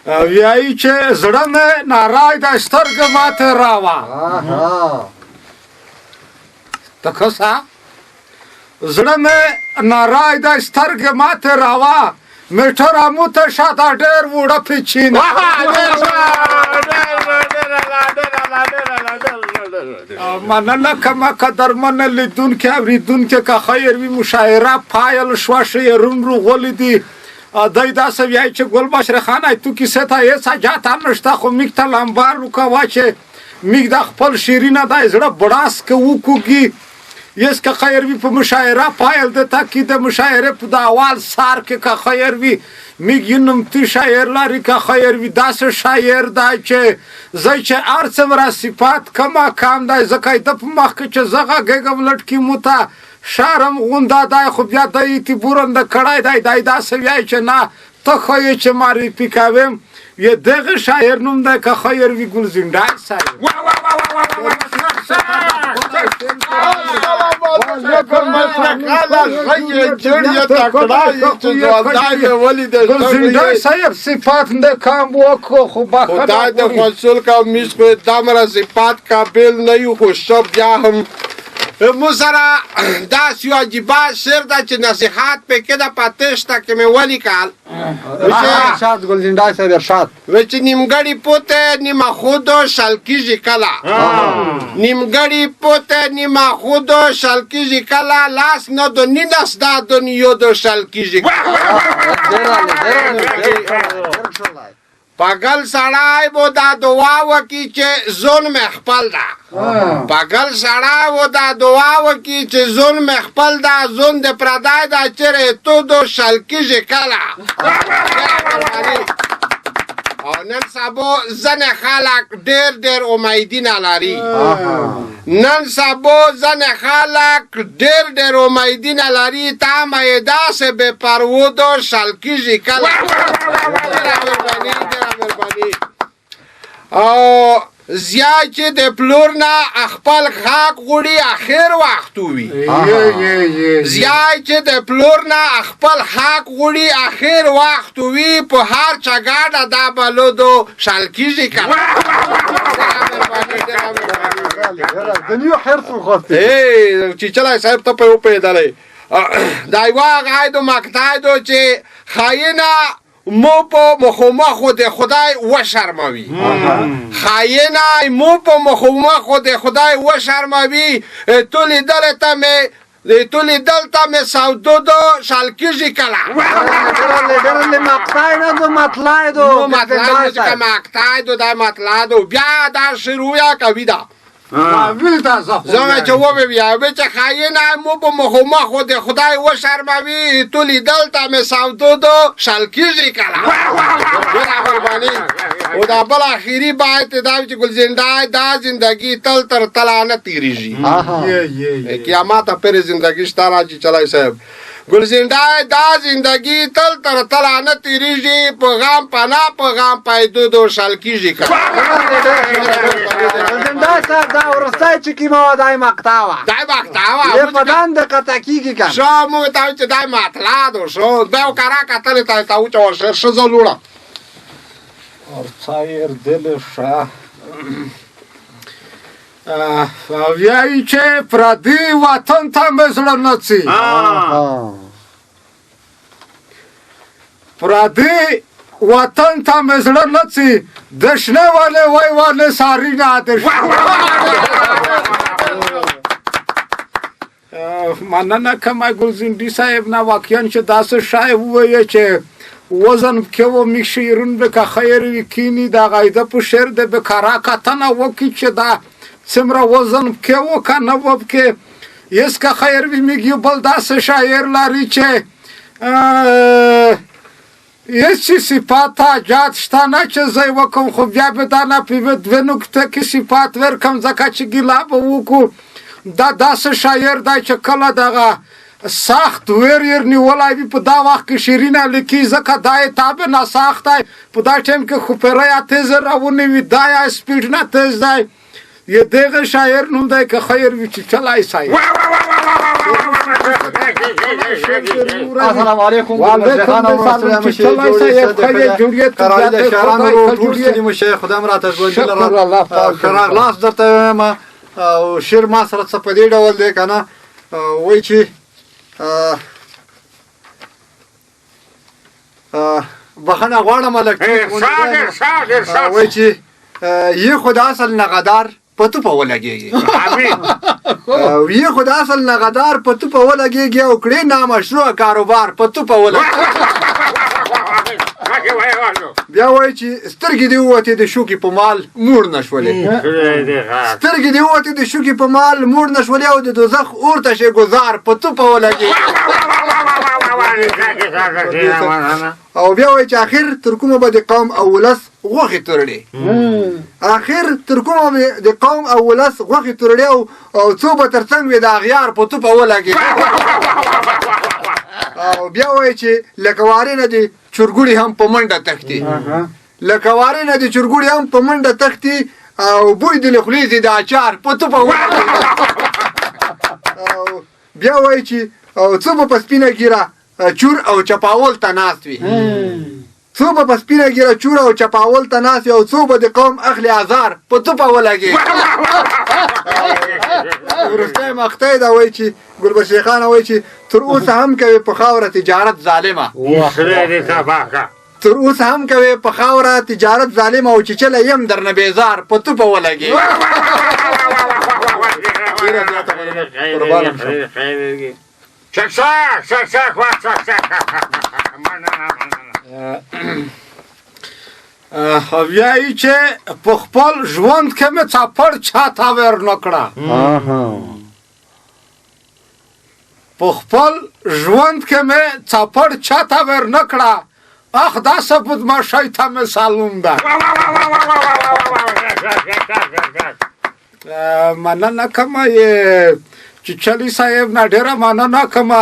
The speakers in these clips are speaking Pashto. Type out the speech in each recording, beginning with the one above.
وایي چې زړه مې نارای د سترګې ماته راوه ته کسه زړه مې نارای د سترګې ماته راوه میټره مو ته شاته ډېر وړه پیچینه مننه کما قدرمنه لیدونکي اورېدونکي که خیر وي مشاعره پایل شوه شعرون روغلي دي دی داسې وایي چې ګلبشره خانه تو کیسې ته هېڅ حاجت هم نشته خو میږ ته لمبار وکوه چې میږ د خپل شیرینه دی زړه بړاس که وکوږي یس که خیر وي په مشاعره پایل د تاکید د مشاعره په د اول سار کې که خیر وي میږ یې نمتي شاعر لري که خیر وي داسې شاعر دی چې زه چې هر څومره صفات کمه کم دی ځکه د په مخ کې چې زه غږېږم لټکي مو ته شرم غونده دی خو بیا د اعتبورنده کړی دی دی داسې وایي چې نه ته خو یې چې معرفي کوم یې دغه شاعر نوم دی که خیر وي ګلزنډای صاحب ګلزنډای صاحب صفات نه کم وکړو خو خدای د خصول کا میز خو دمره صفات قابل نه یو خو شب بیا هم مو سره داسې یو عجیبه شعر ده چې نصیحت پکې ده په تېښته کې مې ولیکل ارشاد ګلزنډای صاحب ارشاد وایي چې نیمګړی پوته نیمه خودو شل کېږي کله نیمګړی پوته نیمه خودو شل کېږي کله لاس نه دو نینس دا دنیو دو شل کېږي پاگل سړی بو دا دعا وکي چې ظلم خپل ده پاگل سړی بو دا دعا وکي چې ظلم خپل ده ظلم د پردی ده چیرې تو دو شل کېږي کله او نن سبا زن خلک ډېر ډېر امیدونه لري نن سبا زن خلک ډېر ډېر امیدونه لري تا مې داسې بې پرودو شل کېږي کله او زیات چې د پلور نه خپل خاک غوړي اخر وخت وي زیات چې د پلور نه خپل خاک غوړي اخر وخت وي په هر چګاډه دا بلودو شل کېږي کله دنیو حرص وخواستی چې چلای صاحب ته په وپېدلی دا یوه هغه د مقطع چې خاینه مو په مخامخو د خدای وشرموي خاینه مو په مخامخو د خدای وشرموي تو لیدلې ته مې تو لیدل ته مې سودو دو شل کېږي کله مقطع نه دو مطلع دو مقطع دو دا مطلع دو بیا دا شروع کوي دا زما چې وبه بیا به چې خاینه مو په مخامخو د خدای وشرموي تو لیدل ته مې سودو دو شل کېږي کله او دا بل اخري باید دا چې ګلزنډای دا زندگی تل تر تله نه تېرېږي قیامت پرې زندگی شته راځي چلای صاحب ګلزنډای دا زندگی تل تر تله نه تېرېږي په غم پناه په غم پیدو دو شل کېږي کله ګلزنډای صاحب دا وروستی چې کومه وه دا یې مقطع وه دا یې مقطع وه په دن د قطع کېږي که شو موږ ته چې دا یې مطلع دو شو بیا یو کره کتلې ته ته وچوه ښځه لوړه ارڅایر دل شه وایي چې پردي وطن ته مې زړه نه ځي پردي وطن ته مې زړه نه ځي د شنه ونې وای ونې ساري نه د مننه کومه ګلزنډي صاحب نه واقعا چې داسې شی ووایه چې وزن کې و میږ شعرون به که خیر وي کیني د غایده په شعر د به کره کتنه وکړي چې دا څومره وزن کې و که نه و پکې یس که خیر وي میږ یو بل داسې شاعر لري چې هیڅ صفات حاجت شته نه چې زه یې وکړم خو بیا به دا نه په دوه نقطه کې صفات ورکړم ځکه چې ګیله به وکړو دا داسې شاعر دی چې کله دغه سخت ویر نیولی وي په دا وخت کې شیرینه لیکي ځکه دا یې تابع نه سخت دی په دا ټایم کې خو پیری تیز راونی وي دا یې سپیډ نه تیز دی یې دغه شاعر نوم دی که خیر وي چچلی صاحب السلام علیکم وعلیکم السلام چچلی صاحب خیر جوړیت قرار د شهرانو ټول ستړي مو شیخ خدای مراته ژوندي لره ښه راغلاست درته وایم او شعر ما سره څه په دې ډول دی که نه وایي چې بخښنه غواړم هلک وایي چې یې خو د اصل نغدار په تو په ولګېږي یې خو د اصل نغدار په تو په ولګېږي او کړې نامشروع کاروبار په تو په ولګېږي بیا وایي چې سترګې دې ووتې د شوکې په مال موړ نه شولې سترګې دې ووتې د شوکې په مال موړ نه شولې او د دوزخ اور ته شې ګزار په تو په ولګېږي او بیا وایي چې اخر تر کومه به د قوم او ولس غوښې تورړې اخر تر کومه به د قوم او ولس غوښې تورړې او څو به تر څنګ وي د اغیار په تو په ولګېږي او بیا وایي چې لکه وارې نه دي چرګوړي هم په منډه تښتي لکه وارې نه دي چرګوړي هم په منډه تښتي او بوی د له خولې ځي د اچار په تو په ولګېږي او بیا وایي چې او څو به په سپینه ګیره چور او چپاول ته ناست وي څو به په سپینه ګیره چور او چپاول ته ناست وي او څو به د قوم اخلي ازار په تو په ولګېږي وروستی مقطع دا وایي چې ګلبشیر خان وایي چې تر اوسه هم کوي په خاوره تجارت ظالمه تر اوسه هم کوي په خاوره تجارت ظالمه او چیچلی یم درنه بیزار په تو په ولګېږي وایي چې په خپل ژوند کې مې څپړ چاته ور نه کړه په خپل ژوند کې مې څپړ چاته ور نه کړه اخ دا څه بدماشۍ ته مې سالون ده مننه کومه چچلی صاحب نه ډېره مننه کومه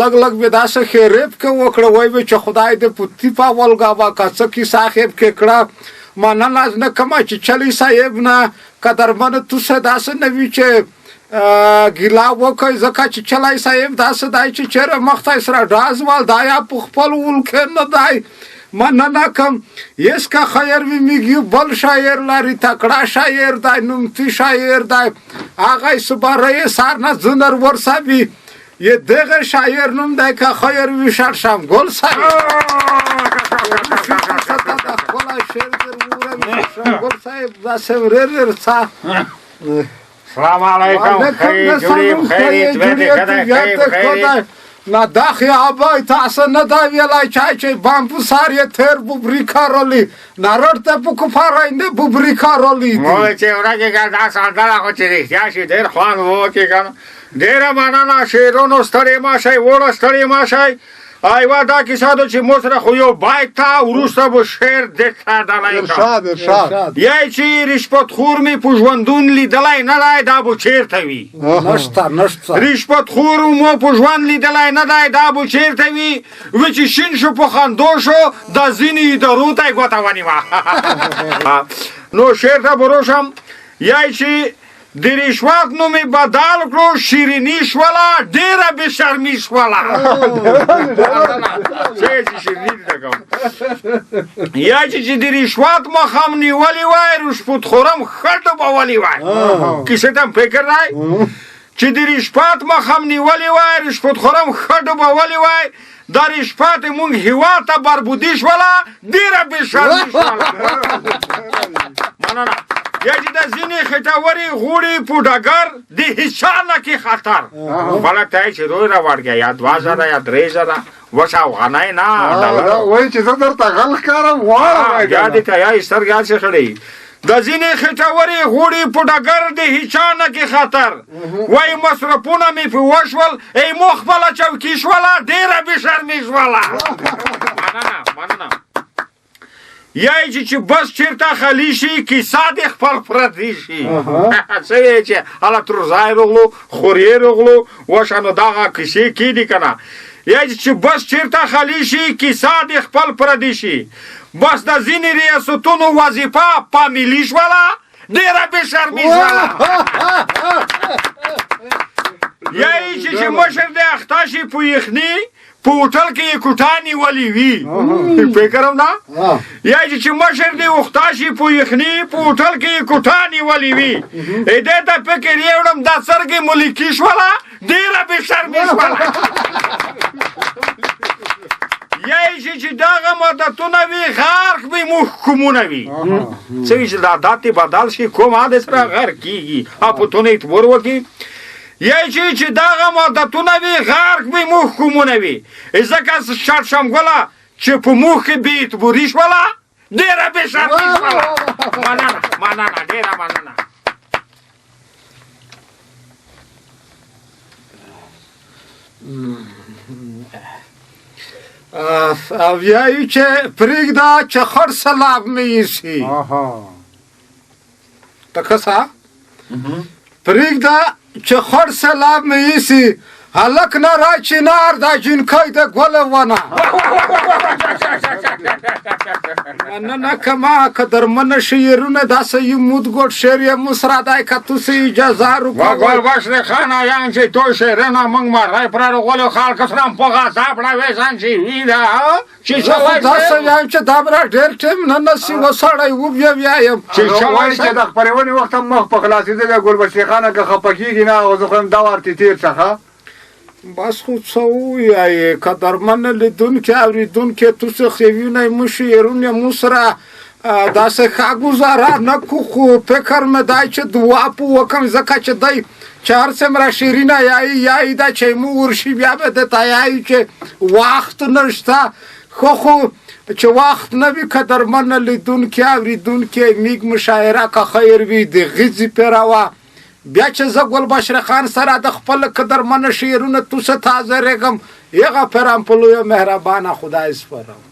لږ لږ به داسې خیریب کې وکړه وایي به چې خدای دې پوتي په ولګاوه که څه کیسه خیب کې کړه مننه نه کومه چچلی صاحب نه قدرمنه تو څه داسې نه وي چې ګیلا وکړئ ځکه چچلی صاحب داسې دی چې چېرې مخته سره ډاز وال دا یا په خپل ولکې نه دی مننه کوم یس که خیر وي میږي بل شاعر لري تکړه شاعر دی نومتي شاعر دی هغه سپاره سر نه زنر ورسوي یه دغه شاعر نوم دی که خیر وي شرشم گل صاحب گل صاحب داسې ورېر څه سلام علیکم خیر جوړې خیر خیر نه دا خیابای تاسو نه دا ویلای چې بامبو سار یې تیر بوبریکا رولی نارړ ته په کفاره نه بوبریکا رولی مو چې ورګه دا ساده خو چې رښتیا شي ډېر خوان وو چې کنه ډېر مننه شیرونو ستړي ما شي وړه ستړي ما شي ایوا دا کیسه ده چې مو سره خو یو بایک تا وروسته به شعر درته ډالای ارشاد یای چې رشوتخور مې په ژوندون لیدلی نه دی دا به چېرته وي نشته رشوتخور مو په ژوند لیدلی نه دی دا به چېرته وي وی چې شین شو په خندو شو د ځینې ادارو ته یې ګوته ونیوه نو شعر ته به روشم یای چې د رشوت نوم یې بدل کړو شیریني شوله ډېره بې شرمي شوله یا چې د رشوت مخم نیولي وای رشوتخورم ښه ډوبولي وای کیسې ته هم فکر دی چې د رشوت مخم نیولي وای رشوتخورم ښه ډوبولي وای دا رشوت یې مونږ هېواد ته بربودي شوله ډېره بې شرمي شوله مننه یا چې د ځینې خټورې غوړي په ډګر د هېڅ چا نه کې خطر خلک ته یې چې روی راوړګیا یا 2000 یا 3000 وس افغانۍ نه وایي چې زه درته غل ښکارم غواړم یا دې ته یا سترګې هسې خړې د ځینې خټورې غوړي په ډګر د هېڅ چا نه کې خطر وایي مصرفونه مې پې وشول ای مو خپله چوکي شوله ډېره بې شرمي شوله مننه یای چې بس چېرته خالي شي کیسه دې خپل پردي شي څه یې چې هله تر ځای راغلو خورې راغلو وشه نو دغه کیسې کېدي که نه یای چې بس چېرته خالي شي کیسه دې خپل پردي شي بس د ځینې ریاستونو وظیفه په ملي شوله ډېره بېشرمي شوله یا یې چې مشر دی اخته شي په یخني په هوټل کې یې کوټه نیولې وي فکر هم نه یا چې مشر دی اخته شي په یخني په هوټل کې یې کوټه نیولې وي دې ته فکر یې وړم دا سترګې ملکي شوله ډېره بېشرمي شوله یا یې چې دغه مدتونه وي غرق به محکومونه وي څه وي چې دا عادت یې بدل شي کوم عادت سره غرق کېږي اپوتونه یې تور وکړي یا چې دغه مدتونه وي غرق به محکومونه وي ځکه شرط شمګله چې په موخ کې بې اعتباري شوله ډېره بېشرمي شوله مننه ډېره مننه او یایي چې پرېږده چې خړ سلاب مې ایسي ته ښه سه پرېږده چې خړ سلاب مې ایسي هلک نه را چنار دا جنکۍ د ګله ونه مننه کما که درمنه شعرونه داسې یې مودګوټ شعر یې مسرادای که تاسې اجازه و گلبشر خانه یعنی چې تو شعرونه موږ مرغۍ پرېږولو خلک سره هم په غضب راویسن چې ویده چې داسې وایم چې دا به ډېر ټیم نه نسي و سړی وبیا ویایم چې وایي چې د خپرونې وخت هم مخ په خلاصېدل ګلبشرې خانه که خفه کېږي نه او زه خو هم دا ورته تېر څخه بس خو څه ووایې که درمنه لیدونکي اورېدونکي تاسې خیوینی مو شعرونه مو سره داسې ښه ګزاره نه کو خو فکر مې دی چې دعا په وکړم ځکه چې دی چې هر څه مې را شعرونه یایي دا چې مو ورشي بیا به درته یایي چې وخت نشته خو چې وخت نه وي که درمنه لیدونکي اورېدونکي میږ مشاعره که خیر وي د غځې پیروه بیا چې زه ګلبشر خان سره د خپل قدرمنه شعرونه توسه تازه رېږم هغه پیرم په لویه مهربانه خدای سپارم